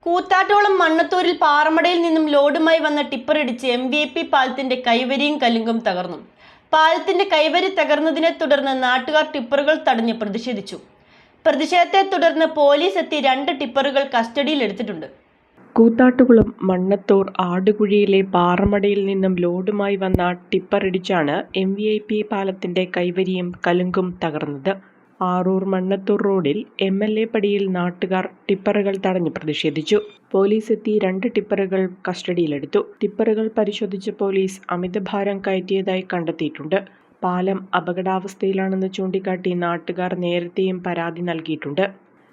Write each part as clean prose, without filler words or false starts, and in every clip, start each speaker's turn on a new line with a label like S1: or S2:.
S1: കൂത്താട്ടോളം മണ്ണത്തൂരിൽ പാറമടയിൽ നിന്നും ലോഡുമായി വന്ന ടിപ്പറിടിച്ച് MVP പാലത്തിന്റെ കൈവരിയും കലുങ്കും തകർന്നു. പാലത്തിന്റെ കൈവരി തകർന്നതിനെ തുടർന്ന് നാട്ടുകാർ ടിപ്പറുകൾ തടഞ്ഞ് പ്രതിഷേധിച്ചു. പ്രതിഷേധത്തെ തുടർന്ന് പോലീസ് എത്തി 2 ടിപ്പറുകൾ കസ്റ്റഡിയിലെടുത്തിട്ടുണ്ട്.
S2: കൂത്താട്ടുകുളം മണ്ണത്തൂർ ആടുകുഴിയിലെ പാറമടയിൽ നിന്നും ലോഡുമായി വന്ന ടിപ്പറിടിച്ചാണ് MVP പാലത്തിന്റെ കൈവരിയും കലുങ്കും തകർന്നത്. ആറൂർ മണ്ണത്തൂർ റോഡിൽ MLA പടിയിൽ നാട്ടുകാർ ടിപ്പറുകൾ തടഞ്ഞ് പ്രതിഷേധിച്ചു. പോലീസ് എത്തി 2 ടിപ്പറുകൾ കസ്റ്റഡിയിലെടുത്തു. ടിപ്പറുകൾ പരിശോധിച്ച പോലീസ് അമിതഭാരം കയറ്റിയതായി കണ്ടെത്തിയിട്ടുണ്ട്. പാലം അപകടാവസ്ഥയിലാണെന്ന് ചൂണ്ടിക്കാട്ടി നാട്ടുകാർ നേരത്തെയും പരാതി നൽകിയിട്ടുണ്ട്.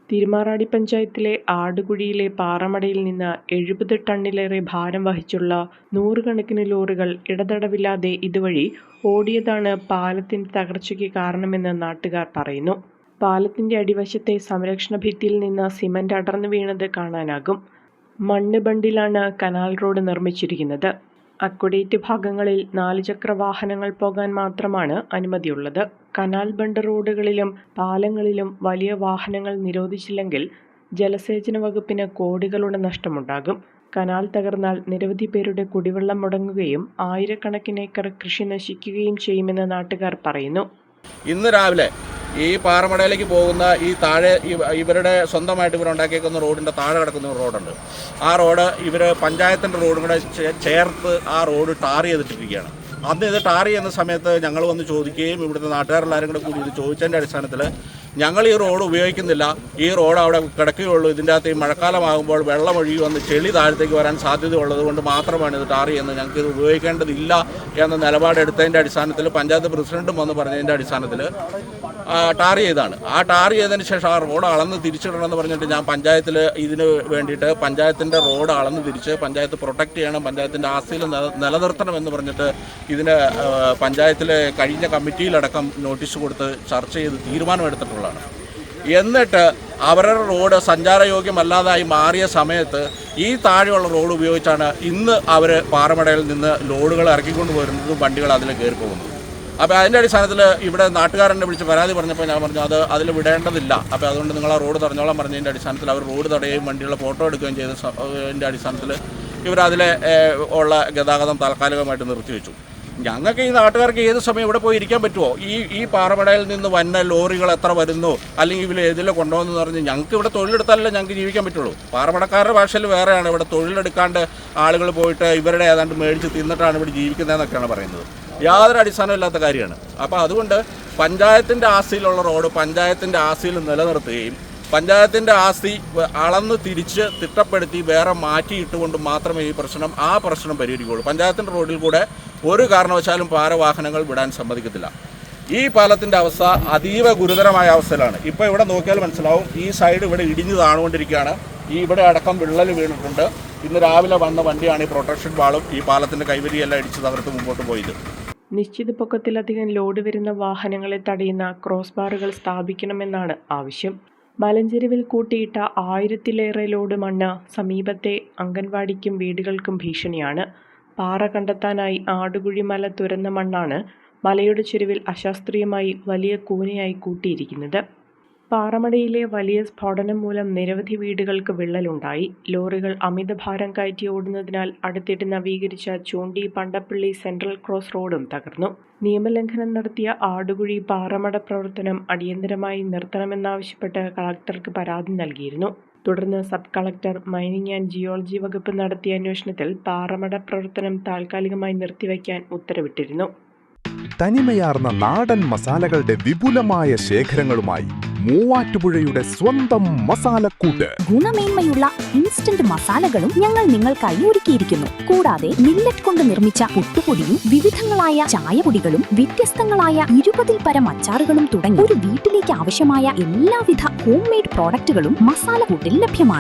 S2: തിരുമാറാടി പഞ്ചായത്തിലെ ആടുകുഴിയിലെ പാറമടയിൽ നിന്ന് 70 ടണ്ണിലേറെ ഭാരം വഹിച്ചുള്ള 100 കണക്കിന് ലോറികൾ ഇടതടവില്ലാതെ ഇതുവഴി ഓടിയതാണ് പാലത്തിന്റെ തകർച്ചയ്ക്ക് കാരണമെന്ന് നാട്ടുകാർ പറയുന്നു. പാലത്തിന്റെ അടിവശത്തെ സംരക്ഷണ ഭിത്തിയിൽ നിന്ന് സിമന്റ് അടർന്നു വീണത് കാണാനാകും. മണ്ണ് ബണ്ടിലാണ് കനാൽ റോഡ് നിർമ്മിച്ചിരിക്കുന്നത്. അക്വഡേറ്റ് ഭാഗങ്ങളിൽ 4 ചക്ര വാഹനങ്ങൾ പോകാൻ മാത്രമാണ് അനുമതിയുള്ളത്. കനാൽ ബണ്ട് റോഡുകളിലും പാലങ്ങളിലും വലിയ വാഹനങ്ങൾ നിരോധിച്ചില്ലെങ്കിൽ ജലസേചന വകുപ്പിന് കോടികളുടെ നഷ്ടമുണ്ടാകും. കനാൽ തകർന്നാൽ നിരവധി പേരുടെ കുടിവെള്ളം മുടങ്ങുകയും ആയിരക്കണക്കിന് ഏക്കർ കൃഷി നശിക്കുകയും ചെയ്യുമെന്ന് നാട്ടുകാർ പറയുന്നു.
S3: ഇന്ന് രാവിലെ ഈ പാറമടയിലേക്ക് പോകുന്ന ഈ താഴെ ഇവരുടെ സ്വന്തമായിട്ട് ഇവരുണ്ടാക്കിയേക്കുന്ന റോഡിൻ്റെ താഴെ കിടക്കുന്ന റോഡുണ്ട്. ആ റോഡ് ഇവർ പഞ്ചായത്തിൻ്റെ റോഡും കൂടെ ചേർത്ത് ആ റോഡ് ടാർ ചെയ്തിട്ടിരിക്കുകയാണ്. അന്ന് ഇത് ടാർ ചെയ്യുന്ന സമയത്ത് ഞങ്ങൾ വന്ന് ചോദിക്കുകയും ഇവിടുത്തെ നാട്ടുകാരെല്ലാവരും കൂടെ കൂടി ഇത് ചോദിച്ചതിൻ്റെ അടിസ്ഥാനത്തിൽ ഞങ്ങൾ ഈ റോഡ് ഉപയോഗിക്കുന്നില്ല, ഈ റോഡ് അവിടെ കിടക്കുകയുള്ളൂ, ഇതിൻ്റെ അകത്ത് ഈ മഴക്കാലമാകുമ്പോൾ വെള്ളം ഒഴുകി വന്ന് ചെളി താഴത്തേക്ക് വരാൻ സാധ്യതയുള്ളത് കൊണ്ട് മാത്രമാണ് ഇത് ടാർ ചെയ്യുന്നത്, ഞങ്ങൾക്ക് ഇത് ഉപയോഗിക്കേണ്ടതില്ല എന്ന നിലപാടെടുത്തതിൻ്റെ അടിസ്ഥാനത്തിൽ പഞ്ചായത്ത് പ്രസിഡൻറ്റും വന്ന് പറഞ്ഞതിൻ്റെ അടിസ്ഥാനത്തിൽ ടാർ ചെയ്താണ്. ആ ടാർ ചെയ്തതിന് ശേഷം ആ റോഡ് അളന്ന് തിരിച്ചിടണമെന്ന് പറഞ്ഞിട്ട് ഞാൻ പഞ്ചായത്തിൽ ഇതിന് വേണ്ടിയിട്ട് പഞ്ചായത്തിൻ്റെ റോഡ് അളന്ന് തിരിച്ച് പഞ്ചായത്ത് പ്രൊട്ടക്റ്റ് ചെയ്യണം, പഞ്ചായത്തിൻ്റെ ആസ്തിയിൽ നിലനിർത്തണം എന്ന് പറഞ്ഞിട്ട് ഇതിന് പഞ്ചായത്തിലെ കഴിഞ്ഞ കമ്മിറ്റിയിലടക്കം നോട്ടീസ് കൊടുത്ത് ചർച്ച ചെയ്ത് തീരുമാനമെടുത്തിട്ടുള്ളതാണ്. എന്നിട്ട് അവരുടെ റോഡ് സഞ്ചാരയോഗ്യമല്ലാതായി മാറിയ സമയത്ത് ഈ താഴെയുള്ള റോഡ് ഉപയോഗിച്ചാണ് ഇന്ന് അവർ പാറമടയിൽ നിന്ന് ലോഡുകൾ ഇറക്കിക്കൊണ്ട് വരുന്നതും വണ്ടികൾ അതിൽ കയറി പോകുന്നത്. അപ്പോൾ അതിൻ്റെ അടിസ്ഥാനത്തിൽ ഇവിടെ നാട്ടുകാരനെ വിളിച്ച് പരാതി പറഞ്ഞപ്പോൾ ഞാൻ പറഞ്ഞു അതിൽ വിടേണ്ടതില്ല, അപ്പോൾ അതുകൊണ്ട് നിങ്ങൾ ആ റോഡ് തടഞ്ഞോളാൻ പറഞ്ഞതിൻ്റെ അടിസ്ഥാനത്തിൽ അവർ റോഡ് തടയുകയും വണ്ടികളുടെ ഫോട്ടോ എടുക്കുകയും ചെയ്തതിൻ്റെ അടിസ്ഥാനത്തിൽ ഇവരതിലെ ഉള്ള ഗതാഗതം താൽക്കാലികമായിട്ട് നിർത്തിവെച്ചു. ഞങ്ങൾക്ക് ഈ നാട്ടുകാർക്ക് ഏത് സമയം ഇവിടെ പോയി ഇരിക്കാൻ പറ്റുമോ? ഈ പാറമടയിൽ നിന്ന് വന്ന ലോറികൾ എത്ര വരുന്നു, അല്ലെങ്കിൽ ഇവർ ഏതിലെ കൊണ്ടുവന്നു പറഞ്ഞ് ഞങ്ങൾക്ക് ഇവിടെ തൊഴിലെടുത്താലല്ലേ ഞങ്ങൾക്ക് ജീവിക്കാൻ പറ്റുള്ളൂ. പാറമടക്കാരുടെ ഭാഷയിൽ വേറെയാണ്, ഇവിടെ തൊഴിലെടുക്കാണ്ട് ആളുകൾ പോയിട്ട് ഇവരുടെ ഏതാണ്ട് മേടിച്ച് തിന്നിട്ടാണ് ഇവിടെ ജീവിക്കുന്നതെന്നൊക്കെയാണ് പറയുന്നത്. യാതൊരു അടിസ്ഥാനമില്ലാത്ത കാര്യമാണ്. അപ്പോൾ അതുകൊണ്ട് പഞ്ചായത്തിൻ്റെ ആസ്തിയിലുള്ള റോഡ് പഞ്ചായത്തിൻ്റെ ആസ്തിയിൽ നിലനിർത്തുകയും പഞ്ചായത്തിൻ്റെ ആസ്തി അളന്ന് തിരിച്ച് തിട്ടപ്പെടുത്തി വേറെ മാറ്റിയിട്ടുകൊണ്ട് മാത്രമേ ആ പ്രശ്നം പരിഹരിക്കുകയുള്ളൂ. പഞ്ചായത്തിൻ്റെ റോഡിൽ കൂടെ ഒരു കാരണവശാലും ഭാരവാഹനങ്ങൾ വിടാൻ സമ്മതിക്കത്തില്ല. ഈ പാലത്തിൻ്റെ അവസ്ഥ അതീവ ഗുരുതരമായ അവസ്ഥയിലാണ്. ഇപ്പോൾ ഇവിടെ നോക്കിയാൽ മനസ്സിലാവും, ഈ സൈഡ് ഇവിടെ ഇടിഞ്ഞു താണുകൊണ്ടിരിക്കുകയാണ്. ഇവിടെ അടക്കം വിള്ളൽ വീണിട്ടുണ്ട്. ഇന്ന് രാവിലെ വന്ന വണ്ടിയാണ് ഈ പ്രൊട്ടക്ഷൻ വാളും ഈ പാലത്തിൻ്റെ കൈവരിയെല്ലാം ഇടിച്ച് തകർത്ത് മുമ്പോട്ട് പോയത്.
S2: നിശ്ചിത പൊക്കത്തിലധികം ലോഡ് വരുന്ന വാഹനങ്ങളെ തടയുന്ന ക്രോസ് ബാറുകൾ സ്ഥാപിക്കണമെന്നാണ് ആവശ്യം. മലഞ്ചെരുവിൽ കൂട്ടിയിട്ട 1000-ലേറെ ലോഡ് മണ്ണ് സമീപത്തെ അംഗൻവാടിക്കും വീടുകൾക്കും ഭീഷണിയാണ്. പാറ കണ്ടെത്താനായി ആടുകുഴി മല തുരന്ന മണ്ണാണ് മലയുടെ ചെരുവിൽ അശാസ്ത്രീയമായി വലിയ കൂനയായി കൂട്ടിയിരിക്കുന്നത്. പാറമടയിലെ വലിയ സ്ഫോടനം മൂലം നിരവധി വീടുകൾക്ക് വിള്ളലുണ്ടായി. ലോറികൾ അമിതഭാരം കയറ്റി ഓടുന്നതിനാൽ അടുത്തിടെ നവീകരിച്ച ചൂണ്ടി പണ്ടപ്പള്ളി സെൻട്രൽ ക്രോസ് റോഡും തകർന്നു. നിയമലംഘനം നടത്തിയ ആടുകുഴി പാറമട പ്രവർത്തനം അടിയന്തരമായി നിർത്തണമെന്നാവശ്യപ്പെട്ട് കളക്ടർക്ക് പരാതി നൽകിയിരുന്നു. തുടർന്ന് sub collector mining and geology വകുപ്പ് നടത്തിയ അന്വേഷണത്തിൽ പാറമട പ്രവർത്തനം താൽക്കാലികമായി നിർത്തിവയ്ക്കാൻ ഉത്തരവിട്ടിരുന്നു.
S4: തനിമയാർന്ന നാടൻ മസാലകളുടെ വിപുലമായ ശേഖരങ്ങളുമായി മൂവാറ്റുപുഴയുടെ സ്വന്തം മസാലക്കൂട്ട്.
S5: ഗുണമേന്മയുള്ള ഇൻസ്റ്റന്റ് മസാലകളും ഞങ്ങൾ നിങ്ങൾക്കായി ഒരുക്കിയിരിക്കുന്നു. കൂടാതെ മില്ലറ്റ് കൊണ്ട് നിർമ്മിച്ച പുട്ടുപൊടിയും വിവിധങ്ങളായ ചായപൊടികളും വ്യത്യസ്തങ്ങളായ 20-ൽ പരം അച്ചാറുകളും തുടങ്ങി ഒരു വീട്ടിലേക്ക് ആവശ്യമായ എല്ലാവിധ ഹോം മെയ്ഡ് പ്രോഡക്റ്റുകളും മസാലക്കൂട്ടിൽ ലഭ്യമാണ്.